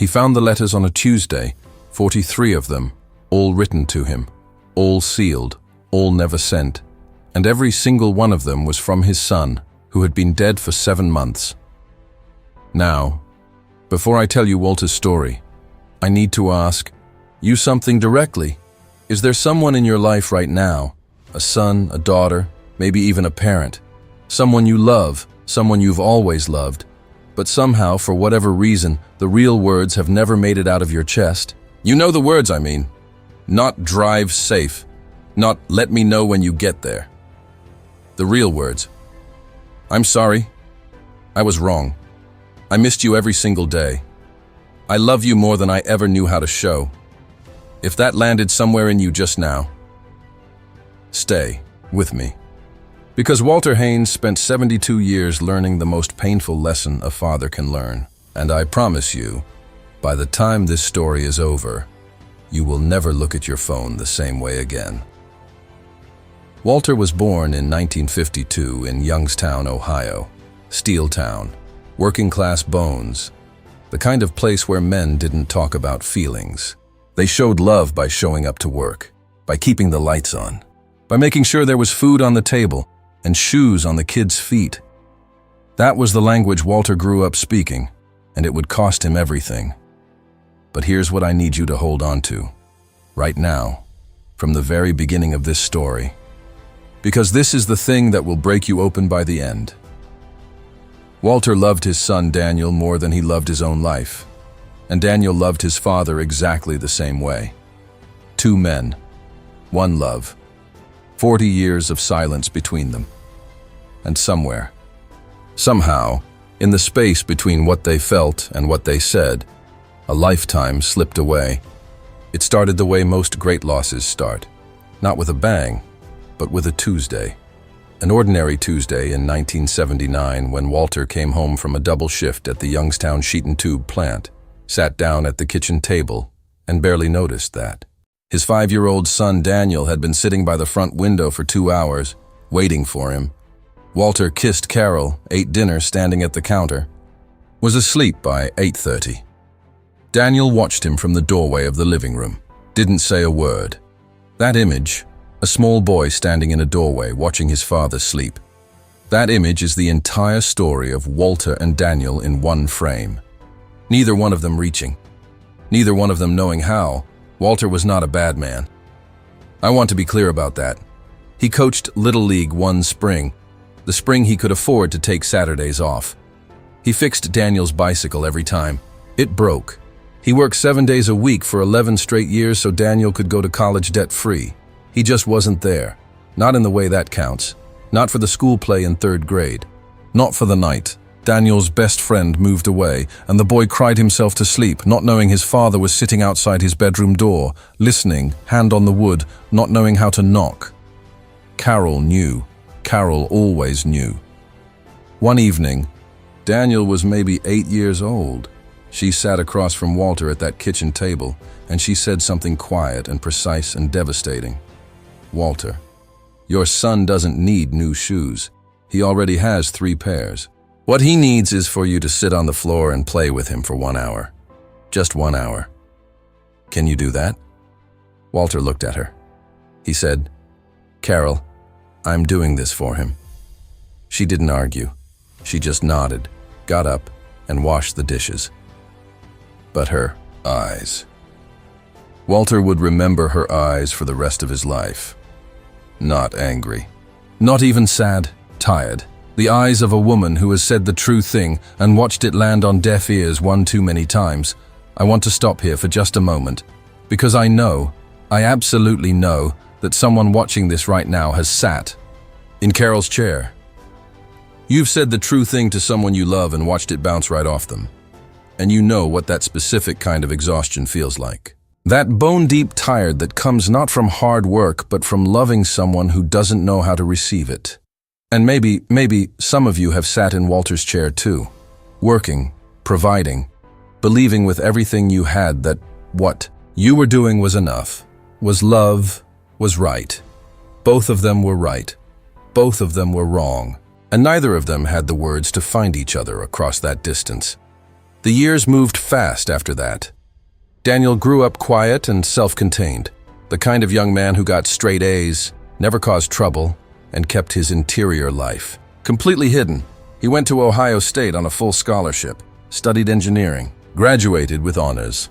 He found the letters on a Tuesday, 43 of them, all written to him, all sealed, all never sent, and every single one of them was from his son, who had been dead for 7 months. Now, before I tell you Walter's story, I need to ask you something directly. Is there someone in your life right now, a son, a daughter, maybe even a parent, someone you love, someone you've always loved, but somehow, for whatever reason, the real words have never made it out of your chest? You know the words I mean. Not drive safe, not let me know when you get there. The real words. I'm sorry. I was wrong. I missed you every single day. I love you more than I ever knew how to show. If that landed somewhere in you just now, stay with me. Because Walter Haines spent 72 years learning the most painful lesson a father can learn. And I promise you, by the time this story is over, you will never look at your phone the same way again. Walter was born in 1952 in Youngstown, Ohio. Steel town, working-class bones, the kind of place where men didn't talk about feelings. They showed love by showing up to work, by keeping the lights on, by making sure there was food on the table and shoes on the kids' feet. That was the language Walter grew up speaking, and it would cost him everything. But here's what I need you to hold on to, right now, from the very beginning of this story, because this is the thing that will break you open by the end. Walter loved his son Daniel more than he loved his own life, and Daniel loved his father exactly the same way. 2 men, 1 love, 40 years of silence between them. And somewhere, somehow, in the space between what they felt and what they said, a lifetime slipped away. It started the way most great losses start, not with a bang, but with a Tuesday. An ordinary Tuesday in 1979 when Walter came home from a double shift at the Youngstown sheet and tube plant, sat down at the kitchen table, and barely noticed that. His 5-year-old son Daniel had been sitting by the front window for 2 hours, waiting for him. Walter kissed Carol, ate dinner standing at the counter, was asleep by 8:30. Daniel watched him from the doorway of the living room, didn't say a word. That image, a small boy standing in a doorway watching his father sleep. That image is the entire story of Walter and Daniel in one frame. Neither one of them reaching. Neither one of them knowing how. Walter was not a bad man. I want to be clear about that. He coached Little League one spring, the spring he could afford to take Saturdays off. He fixed Daniel's bicycle every time. It broke. He worked 7 days a week for 11 straight years so Daniel could go to college debt-free. He just wasn't there. Not in the way that counts. Not for the school play in 3rd grade. Not for the night. Daniel's best friend moved away, and the boy cried himself to sleep, not knowing his father was sitting outside his bedroom door, listening, hand on the wood, not knowing how to knock. Carol knew. Carol always knew. One evening, Daniel was maybe 8 years old. She sat across from Walter at that kitchen table, and she said something quiet and precise and devastating. Walter, your son doesn't need new shoes. He already has 3 pairs. What he needs is for you to sit on the floor and play with him for 1 hour. Just 1 hour. Can you do that? Walter looked at her. He said, Carol, I'm doing this for him. She didn't argue. She just nodded, got up, and washed the dishes. But her eyes. Walter would remember her eyes for the rest of his life. Not angry. Not even sad, tired. The eyes of a woman who has said the true thing and watched it land on deaf ears one too many times. I want to stop here for just a moment, because I absolutely know that someone watching this right now has sat in Carol's chair. You've said the true thing to someone you love and watched it bounce right off them. And you know what that specific kind of exhaustion feels like. That bone-deep tired that comes not from hard work, but from loving someone who doesn't know how to receive it. And maybe some of you have sat in Walter's chair too, working, providing, believing with everything you had that what you were doing was enough, was love, was right. Both of them were right. Both of them were wrong. And neither of them had the words to find each other across that distance. The years moved fast after that. Daniel grew up quiet and self-contained, the kind of young man who got straight A's, never caused trouble, and kept his interior life completely hidden. He went to Ohio State on a full scholarship, studied engineering, graduated with honors.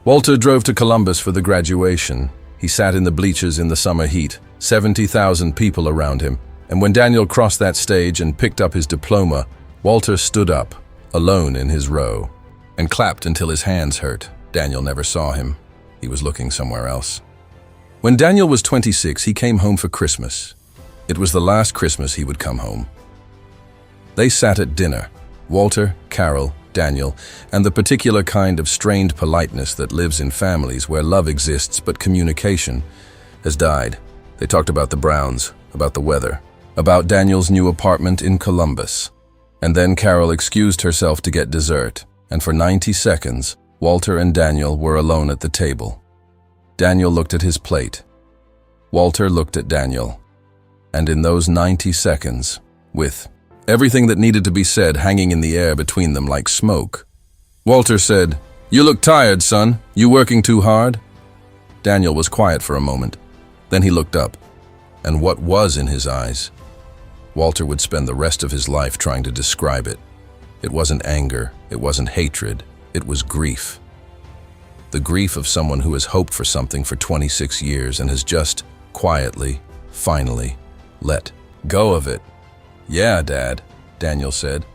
Walter drove to Columbus for the graduation. He sat in the bleachers in the summer heat, 70,000 people around him, and when Daniel crossed that stage and picked up his diploma, Walter stood up, alone in his row, and clapped until his hands hurt. Daniel never saw him. He was looking somewhere else. When Daniel was 26, he came home for Christmas. It was the last Christmas he would come home. They sat at dinner, Walter, Carol, Daniel, and the particular kind of strained politeness that lives in families where love exists but communication has died. They talked about the Browns, about the weather, about Daniel's new apartment in Columbus. And then Carol excused herself to get dessert, and for 90 seconds, Walter and Daniel were alone at the table. Daniel looked at his plate. Walter looked at Daniel. And in those 90 seconds, with everything that needed to be said hanging in the air between them like smoke, Walter said, "You look tired, son. You working too hard?" Daniel was quiet for a moment. Then he looked up, and what was in his eyes? Walter would spend the rest of his life trying to describe it. It wasn't anger, it wasn't hatred, it was grief. The grief of someone who has hoped for something for 26 years and has just, quietly, finally, let go of it. "Yeah, Dad," Daniel said.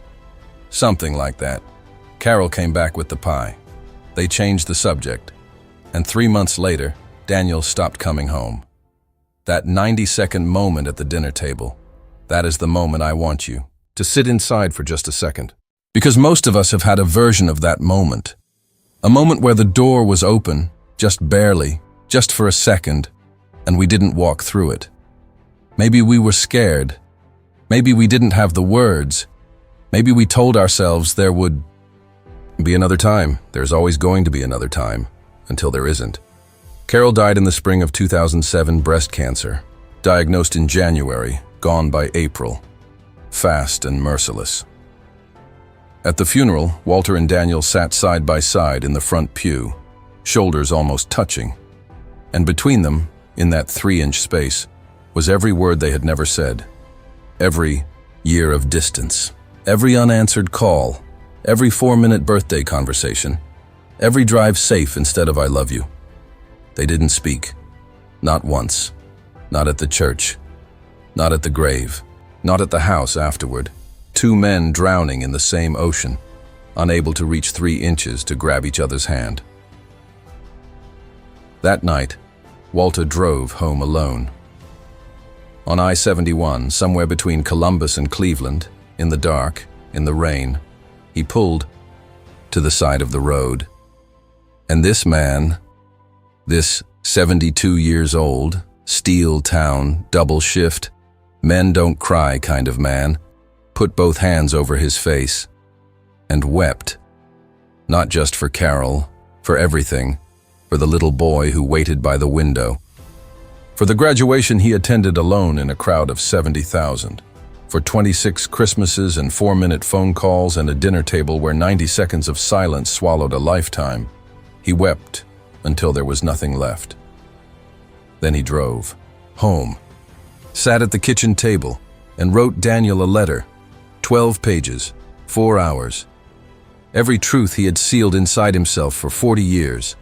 Something like that. Carol came back with the pie. They changed the subject, and 3 months later, Daniel stopped coming home. That 90-second moment at the dinner table, that is the moment I want you to sit inside for just a second. Because most of us have had a version of that moment. A moment where the door was open, just barely, just for a second, and we didn't walk through it. Maybe we were scared. Maybe we didn't have the words. Maybe we told ourselves there would be another time. There's always going to be another time, until there isn't. Carol died in the spring of 2007, breast cancer. Diagnosed in January, gone by April. Fast and merciless. At the funeral, Walter and Daniel sat side by side in the front pew, shoulders almost touching. And between them, in that 3-inch space, was every word they had never said. Every year of distance. Every unanswered call. Every 4-minute birthday conversation. Every drive safe instead of "I love you." They didn't speak. Not once. Not at the church. Not at the grave. Not at the house afterward. 2 men drowning in the same ocean, unable to reach 3 inches to grab each other's hand. That night, Walter drove home alone. On I-71, somewhere between Columbus and Cleveland, in the dark, in the rain, he pulled to the side of the road. And this man, this 72 years old, steel town, double shift, men don't cry kind of man, put both hands over his face and wept. Not just for Carol, for everything, for the little boy who waited by the window. For the graduation he attended alone in a crowd of 70,000. For 26 Christmases and 4-minute phone calls and a dinner table where 90 seconds of silence swallowed a lifetime. He wept until there was nothing left. Then he drove home, sat at the kitchen table, and wrote Daniel a letter. 12 pages, 4 hours. Every truth he had sealed inside himself for 40 years,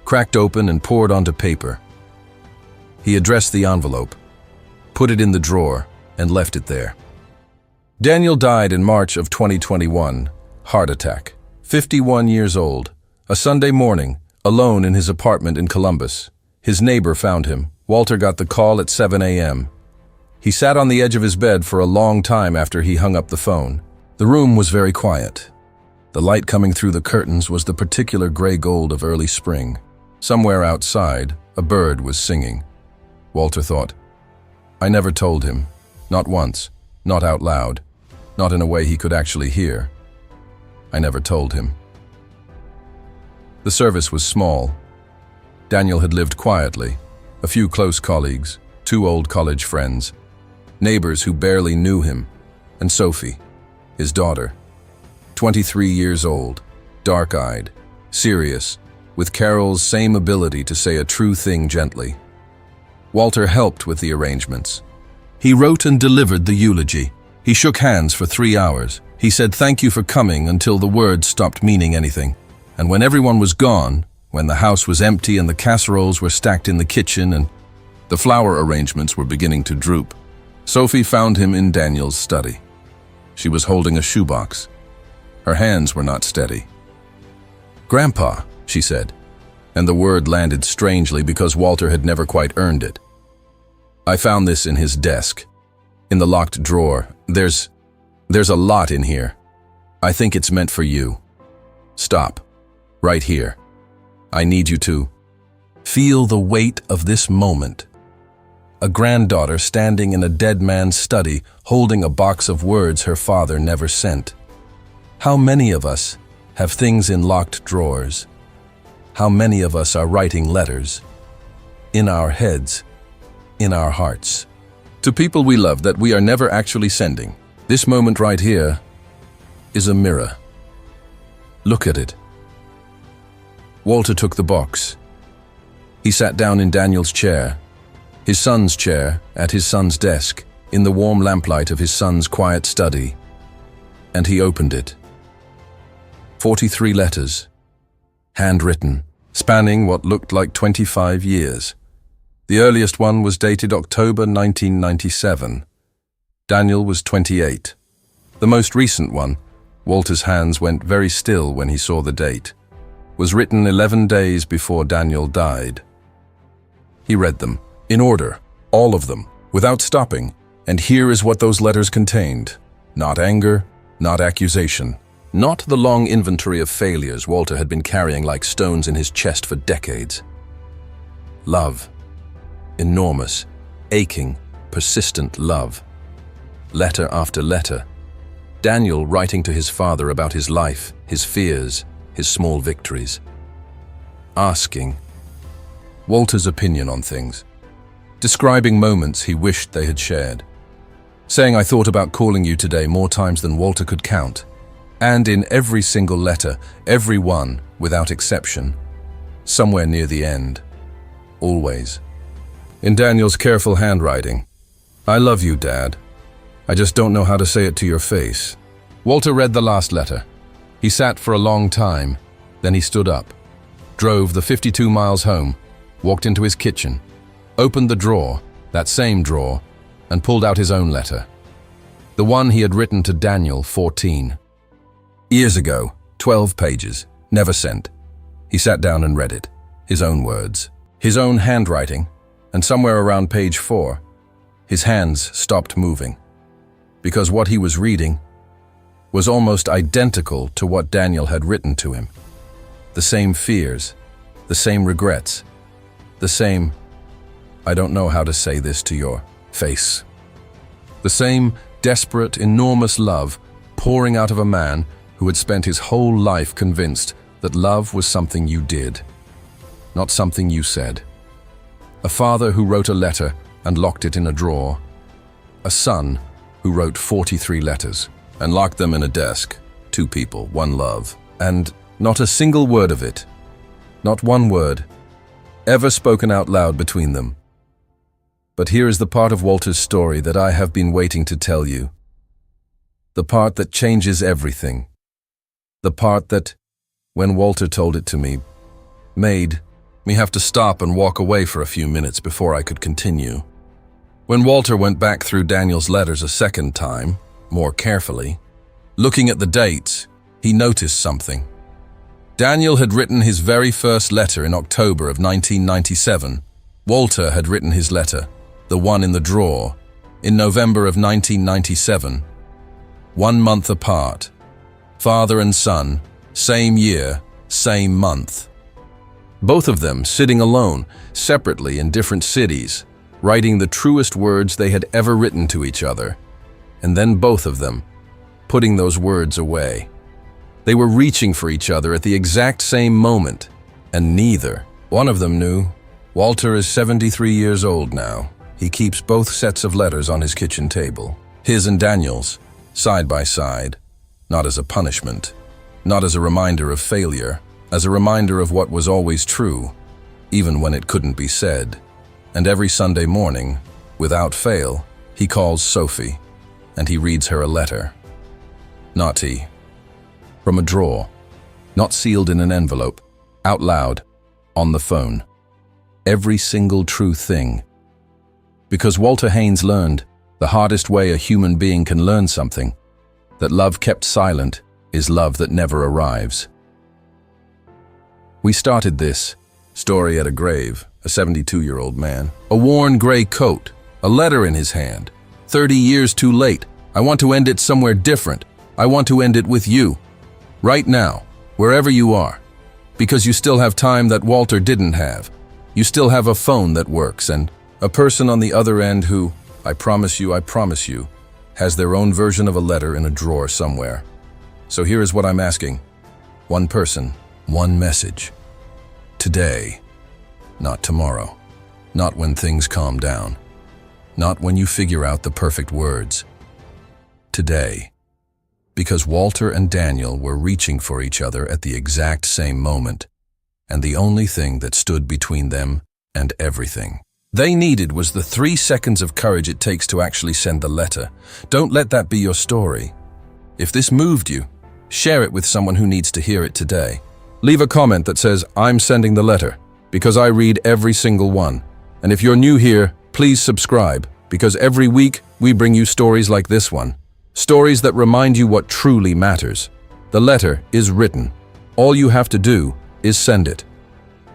cracked open and poured onto paper. He addressed the envelope, put it in the drawer, and left it there. Daniel died in March of 2021, heart attack, 51 years old, a Sunday morning, alone in his apartment in Columbus. His neighbor found him. Walter got the call at 7 a.m. He sat on the edge of his bed for a long time after he hung up the phone. The room was very quiet. The light coming through the curtains was the particular gray gold of early spring. Somewhere outside, a bird was singing. Walter thought, I never told him, not once, not out loud, not in a way he could actually hear. I never told him. The service was small. Daniel had lived quietly, a few close colleagues, 2 old college friends, neighbors who barely knew him, and Sophie, his daughter, 23 years old, dark-eyed, serious, with Carol's same ability to say a true thing gently. Walter helped with the arrangements. He wrote and delivered the eulogy. He shook hands for 3 hours. He said thank you for coming until the words stopped meaning anything. And when everyone was gone, when the house was empty and the casseroles were stacked in the kitchen and the flower arrangements were beginning to droop, Sophie found him in Daniel's study. She was holding a shoebox. Her hands were not steady. "Grandpa," she said, and the word landed strangely because Walter had never quite earned it. "I found this in his desk, in the locked drawer. There's a lot in here. I think it's meant for you. Stop. Right here. I need you to feel the weight of this moment." A granddaughter standing in a dead man's study, holding a box of words her father never sent. How many of us have things in locked drawers? How many of us are writing letters? In our heads, in our hearts. To people we love that we are never actually sending. This moment right here is a mirror. Look at it. Walter took the box. He sat down in Daniel's chair, his son's chair, at his son's desk, in the warm lamplight of his son's quiet study, and he opened it. 43 letters, handwritten, spanning what looked like 25 years. The earliest one was dated October 1997. Daniel was 28. The most recent one, Walter's hands went very still when he saw the date, was written 11 days before Daniel died. He read them, in order, all of them, without stopping, and here is what those letters contained. Not anger, not accusation, not the long inventory of failures Walter had been carrying like stones in his chest for decades. Love. Enormous, aching, persistent love. Letter after letter. Daniel writing to his father about his life, his fears, his small victories. Asking Walter's opinion on things. Describing moments he wished they had shared. Saying, "I thought about calling you today more times than Walter could count." And in every single letter, every one, without exception, somewhere near the end, always. In Daniel's careful handwriting, "I love you, Dad. I just don't know how to say it to your face." Walter read the last letter. He sat for a long time, then he stood up, drove the 52 miles home, walked into his kitchen, opened the drawer, that same drawer, and pulled out his own letter. The one he had written to Daniel 14 years ago, 12 pages, never sent. He sat down and read it, his own words, his own handwriting, and somewhere around page 4, his hands stopped moving, because what he was reading was almost identical to what Daniel had written to him. The same fears, the same regrets, the same, "I don't know how to say this to your face." The same desperate, enormous love pouring out of a man who had spent his whole life convinced that love was something you did, not something you said. A father who wrote a letter and locked it in a drawer. A son who wrote 43 letters and locked them in a desk. 2 people, 1 love. And not a single word of it, not one word, ever spoken out loud between them. But here is the part of Walter's story that I have been waiting to tell you. The part that changes everything. The part that, when Walter told it to me, made me have to stop and walk away for a few minutes before I could continue. When Walter went back through Daniel's letters a second time, more carefully, looking at the dates, he noticed something. Daniel had written his very first letter in October of 1997. Walter had written his letter, the one in the drawer, in November of 1997. 1 month apart. Father and son, same year, same month. Both of them sitting alone, separately in different cities, writing the truest words they had ever written to each other. And then both of them, putting those words away. They were reaching for each other at the exact same moment, and neither. One of them knew. Walter is 73 years old now. He keeps both sets of letters on his kitchen table, his and Daniel's, side by side, not as a punishment, not as a reminder of failure, as a reminder of what was always true, even when it couldn't be said. And every Sunday morning, without fail, he calls Sophie, and he reads her a letter. Naughty. From a drawer, not sealed in an envelope, out loud, on the phone. Every single true thing. Because Walter Haines learned, the hardest way a human being can learn something, that love kept silent is love that never arrives. We started this story at a grave, a 72-year-old man, a worn gray coat, a letter in his hand. 30 years too late. I want to end it somewhere different. I want to end it with you. Right now, wherever you are. Because you still have time that Walter didn't have. You still have a phone that works and a person on the other end who, I promise you, has their own version of a letter in a drawer somewhere. So here is what I'm asking. One person, one message. Today, not tomorrow. Not when things calm down. Not when you figure out the perfect words. Today. Because Walter and Daniel were reaching for each other at the exact same moment, and the only thing that stood between them and everything they needed was the 3 seconds of courage it takes to actually send the letter. Don't let that be your story. If this moved you, share it with someone who needs to hear it today. Leave a comment that says, I'm sending the letter, because I read every single one. And if you're new here, please subscribe, because every week we bring you stories like this one. Stories that remind you what truly matters. The letter is written. All you have to do is send it.